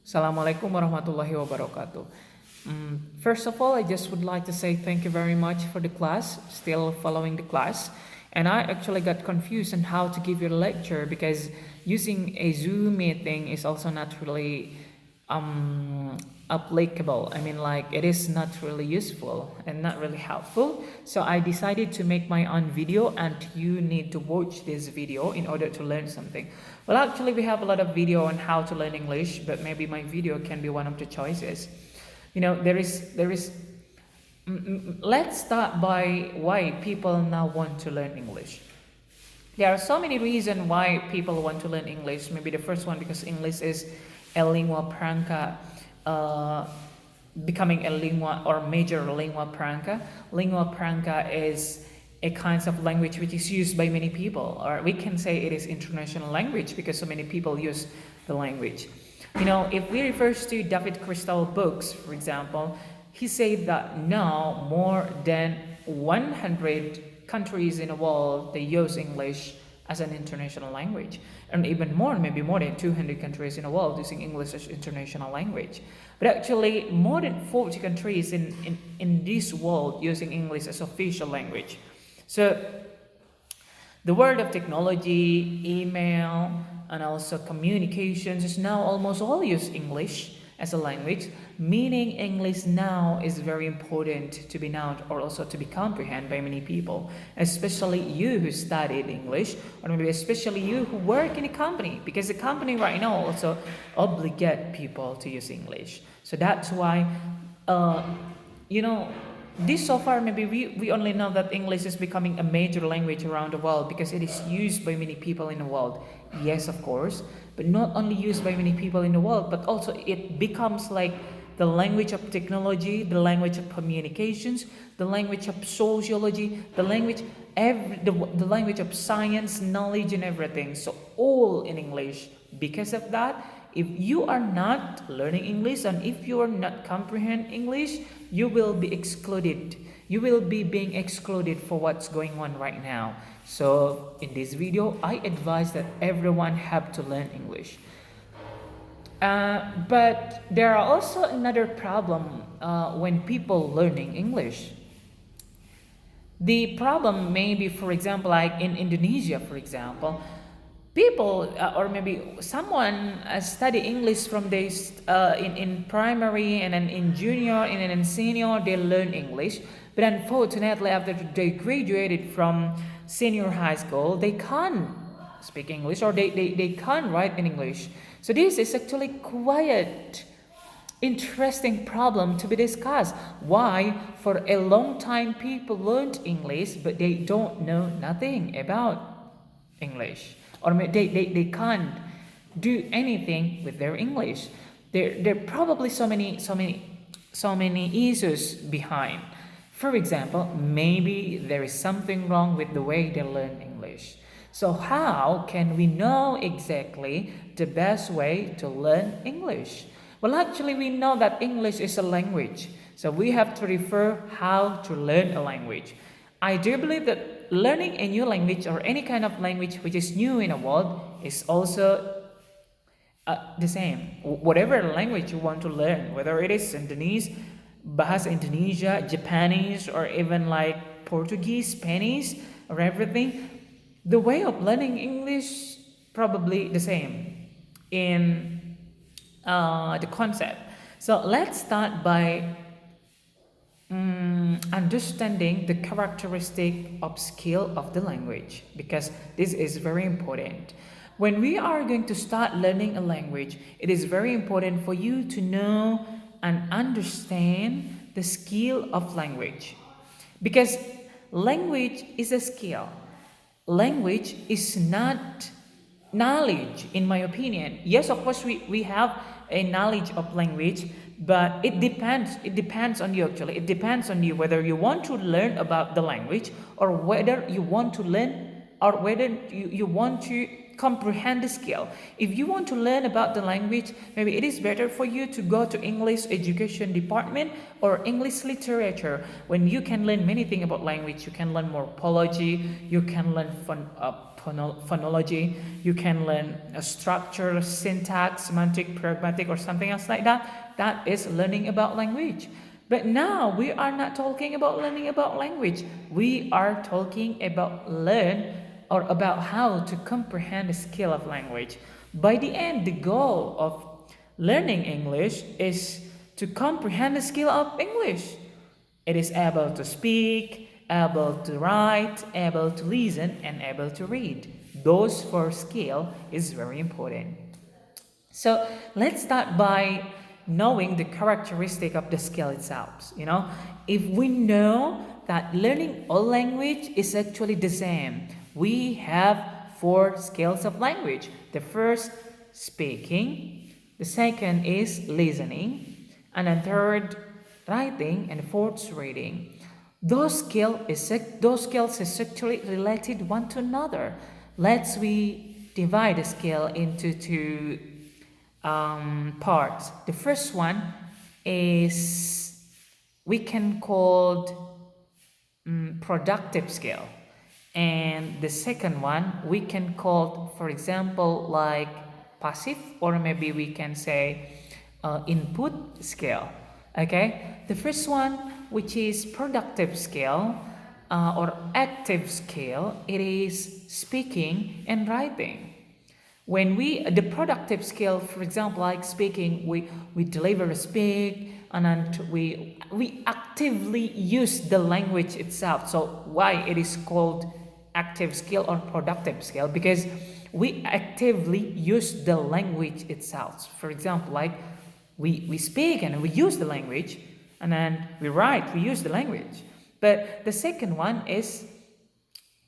Assalamualaikum warahmatullahi wabarakatuh. First of all, I just would like to say thank you very much for the class, still following the class. And I actually got confused on how to give your lecture because using a Zoom meeting is also not really applicable. I mean, like, it is not really useful and not really helpful. So I decided to make my own video, and you need to watch this video in order to learn something. Well, actually, we have a lot of video on how to learn English, but maybe my video can be one of the choices. You know, let's start by why people now want to learn English. There are so many reasons why people want to learn English. Maybe the first one, because English is a lingua franca, becoming a lingua or major lingua franca. Lingua franca is a kind of language which is used by many people, or we can say it is international language because so many people use the language. You know, if we refer to David Crystal books, for example, he said that now more than 100 countries in the world, they use English as an international language. And even more, maybe more than 200 countries in the world using English as international language. But actually, more than 40 countries in this world using English as official language. So, the world of technology, email, and also communications is now almost all use English as a language, meaning English now is very important to be known or also to be comprehended by many people, especially you who studied English, or maybe especially you who work in a company, because the company right now also obligate people to use English. So that's why, this so far maybe we only know that English is becoming a major language around the world because it is used by many people in the world. Yes, of course, but not only used by many people in the world, but also it becomes like the language of technology, the language of communications, the language of sociology, the language of science, knowledge, and everything. So all in English. Because of that, if you are not learning English and if you are not comprehend English, you will be excluded. You will be being excluded for what's going on right now. So in this video, I advise that everyone have to learn English. But there are also another problem when people learning English. The problem may be, for example, like in Indonesia, for example, people or maybe someone study English from this in primary and then in junior and then in senior they learn English, but unfortunately after they graduated from senior high school they can't speak English or they can't write in English. So this is actually quite interesting problem to be discussed. Why for a long time people learned English but they don't know nothing about English, or they can't do anything with their English. There are probably so many issues behind. For example, maybe there is something wrong with the way they learn English. So how can we know exactly the best way to learn English? Well, actually, we know that English is a language. So we have to refer how to learn a language. I do believe that learning a new language or any kind of language which is new in a world is also the same. Whatever language you want to learn, whether it is Indonesian, Bahasa Indonesia, Japanese, or even like Portuguese, Spanish, or everything, the way of learning English probably the same in the concept. So let's start by understanding the characteristic of skill of the language, because this is very important. When we are going to start learning a language, it is very important for you to know and understand the skill of language, because language is a skill. Language is not knowledge, in my opinion. Yes, of course we have a knowledge of language, but it depends on you. Actually, it depends on you whether you want to learn about the language or whether you want to learn or whether you want to comprehend the skill. If you want to learn about the language, maybe it is better for you to go to English education department or English literature, when you can learn many things about language. You can learn morphology, you can learn phonology, you can learn structure, syntax, semantic, pragmatic, or something else like that. That is learning about language. But now we are not talking about learning about language. We are talking about about how to comprehend the skill of language. By the end, the goal of learning English is to comprehend the skill of English. It is able to speak, able to write, able to listen, and able to read. Those four skills is very important. So let's start by knowing the characteristic of the skill itself. If we know that learning all language is actually the same, we have four skills of language. The first, speaking. The second is listening. And then third, writing. And fourth, reading. Those skills is actually related one to another. Let's divide the skill into two parts. The first one is we can call productive skill, and the second one we can call, for example, like passive, or maybe we can say input skill. Okay, the first one, which is productive skill or active skill, it is speaking and writing. When the productive skill, for example, like speaking, we deliver a speak, and then we actively use the language itself. So why it is called active skill or productive skill? Because we actively use the language itself. For example, like we speak and we use the language, and then we write, we use the language. But the second one is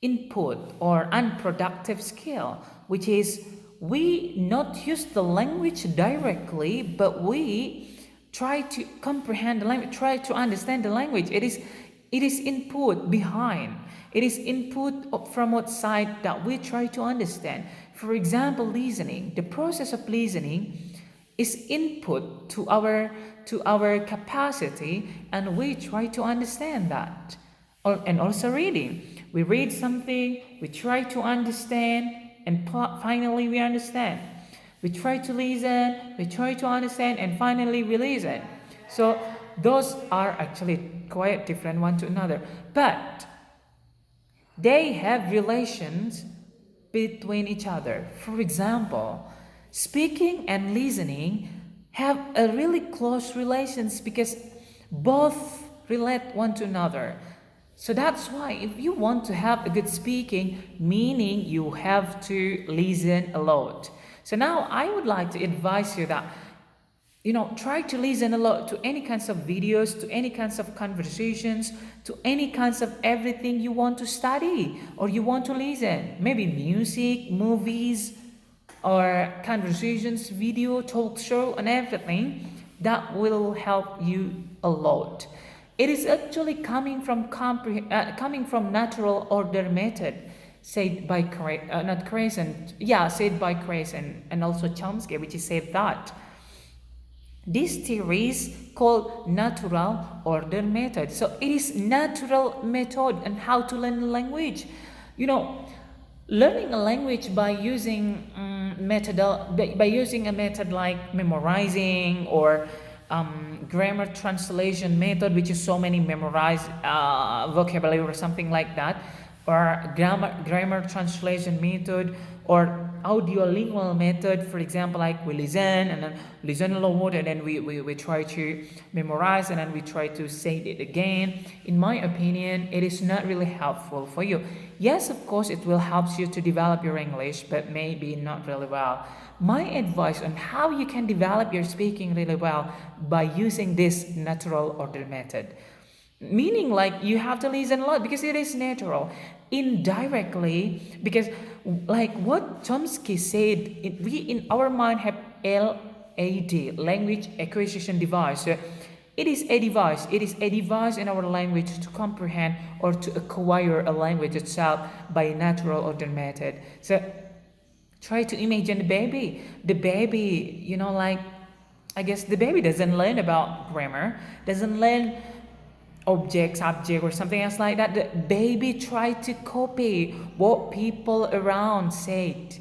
input or unproductive skill, which is we not use the language directly, but we try to comprehend the language, try to understand the language. It is input behind. It is input from outside that we try to understand. For example, listening. The process of listening is input to our capacity, and we try to understand that. And also reading. We read something, we try to understand, and finally we understand. We try to listen, we try to understand, and finally we listen. So those are actually quite different one to another, but they have relations between each other. For example, speaking and listening have a really close relations because both relate one to another. So that's why if you want to have a good speaking, meaning you have to listen a lot. So now I would like to advise you that, try to listen a lot to any kinds of videos, to any kinds of conversations, to any kinds of everything you want to study or you want to listen. Maybe music, movies, or conversations, video, talk show, and everything. That will help you a lot. It is actually coming from natural order method, said by said by Crazen and also Chomsky, which is said that this theory is called natural order method. So it is natural method and how to learn a language. Learning a language by using by using a method like memorizing or grammar translation method, which is so many memorized vocabulary or something like that, or grammar translation method, or audiolingual method. For example, like we listen and then listen a lot, and then we try to memorize, and then we try to say it again. In my opinion, it is not really helpful for you. Yes, of course, it will help you to develop your English, but maybe not really well. My advice on how you can develop your speaking really well by using this natural order method. Meaning like you have to listen a lot because it is natural. Indirectly, because like what Chomsky said, we in our mind have LAD, language acquisition device. So it is a device. It is a device in our language to comprehend or to acquire a language itself by natural order method. So Try to imagine the baby. The baby, like, I guess the baby doesn't learn about grammar, doesn't learn object, subject, or something else like that. The baby try to copy what people around said.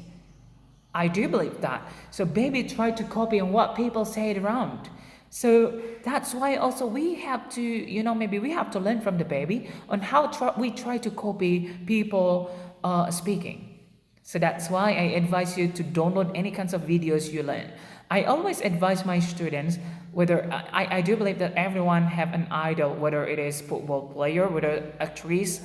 I do believe that. So baby try to copy on what people said around. So that's why also we have to, maybe we have to learn from the baby on how we try to copy people speaking. So that's why I advise you to download any kinds of videos you learn. I always advise my students, whether I do believe that everyone have an idol, whether it is football player, whether actress,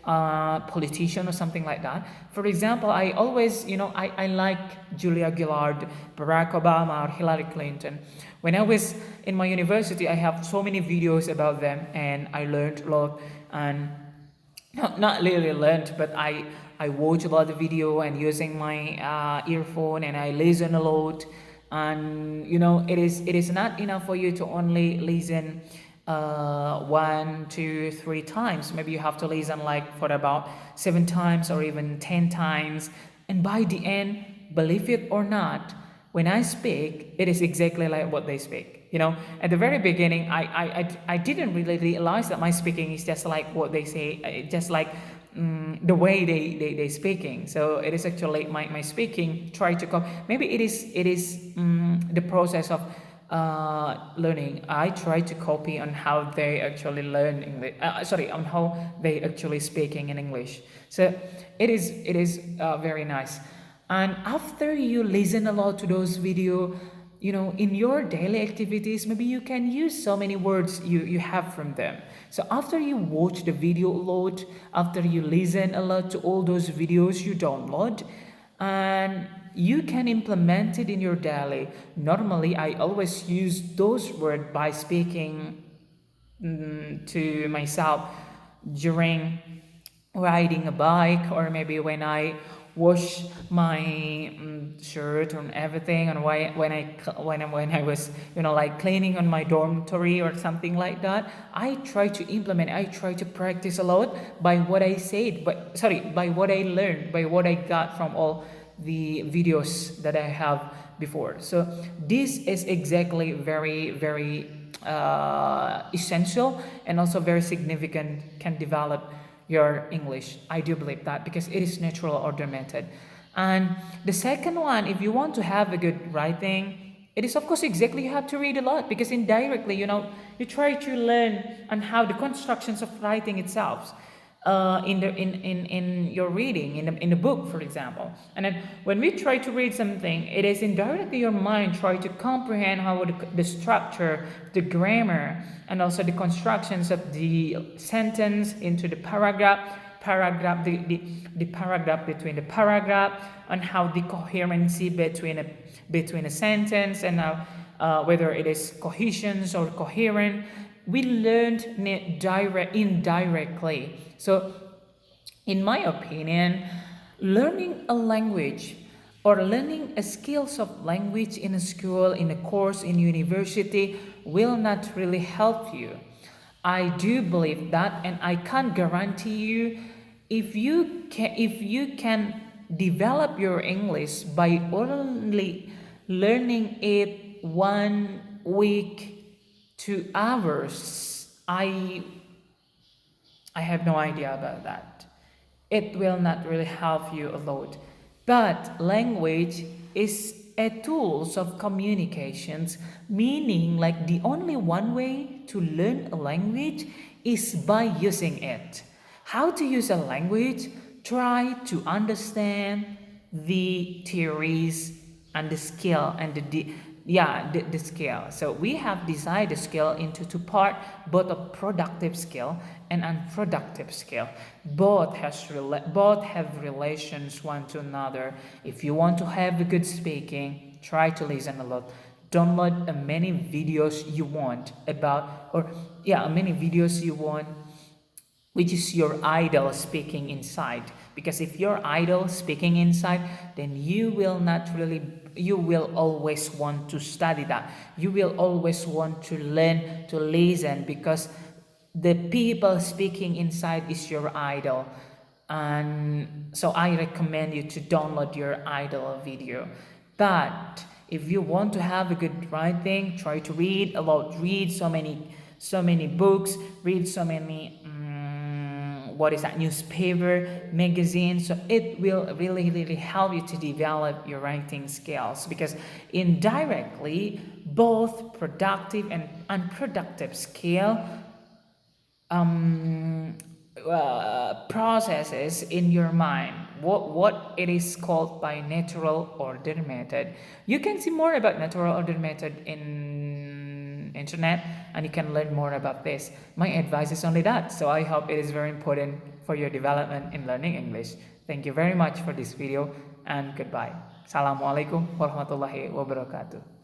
politician, or something like that. For example, I always, I like Julia Gillard, Barack Obama, or Hillary Clinton. When I was in my university, I have so many videos about them, and I learned a lot. And not really learned, but I watch a lot of video and using my earphone, and I listen a lot. And it is not enough for you to only listen 1, 2, 3 times. Maybe you have to listen like for about 7 times or even 10 times. And by the end, believe it or not, when I speak, it is exactly like what they speak. At the very beginning, I didn't really realize that my speaking is just like what they say, just like the way they speaking. So it is actually my speaking try to come. Maybe it is the process of learning. I try to copy on how they actually learn English. On how they actually speaking in English. So it is very nice. And after you listen a lot to those video, in your daily activities, maybe you can use so many words you have from them. So after you watch the video a lot, after you listen a lot to all those videos you download, and you can implement it in your daily. Normally, I always use those words by speaking to myself during riding a bike, or maybe when I wash my shirt and everything, and when I was like cleaning on my dormitory or something like that. I try to practice a lot by what I said, by what I learned, by what I got from all the videos that I have before. So this is exactly very, very essential and also very significant, can develop your English. I do believe that because it is natural order method. And the second one, if you want to have a good writing, it is of course exactly you have to read a lot, because indirectly, you try to learn on how the constructions of writing itself. In your reading in the book, for example. And then when we try to read something, it is indirectly your mind try to comprehend how the structure, the grammar, and also the constructions of the sentence into the paragraph, the paragraph between the paragraph, and how the coherency between a sentence, and whether it is cohesions or coherent. We learned indirectly. So, in my opinion, learning a language or learning a skills of language in a school, in a course, in university will not really help you. I do believe that, and I can't guarantee you if you can develop your English by only learning it 1 week, 2 hours. I have no idea about that. It will not really help you a lot. But language is a tools of communications, meaning like the only one way to learn a language is by using it. How to use a language? Try to understand the theories and the skill and the skill. So we have divided the skill into 2 parts, both a productive skill and unproductive skill. Both have relations one to another. If you want to have a good speaking, try to listen a lot. Download as many videos you want which is your idol speaking inside. Because if your idol speaking inside, then you will always want to study that. You will always want to learn to listen, because the people speaking inside is your idol. and so I recommend you to download your idle video. But if you want to have a good writing, try to read a lot, read so many books, read so many what is that, newspaper, magazine. So it will really help you to develop your writing skills, because indirectly both productive and unproductive skill processes in your mind, what it is called by natural order method. You can see more about natural order method in internet, and you can learn more about this. My advice is only that, so I hope it is very important for your development in learning English. Thank you very much for this video, and goodbye. Assalamualaikum warahmatullahi wabarakatuh.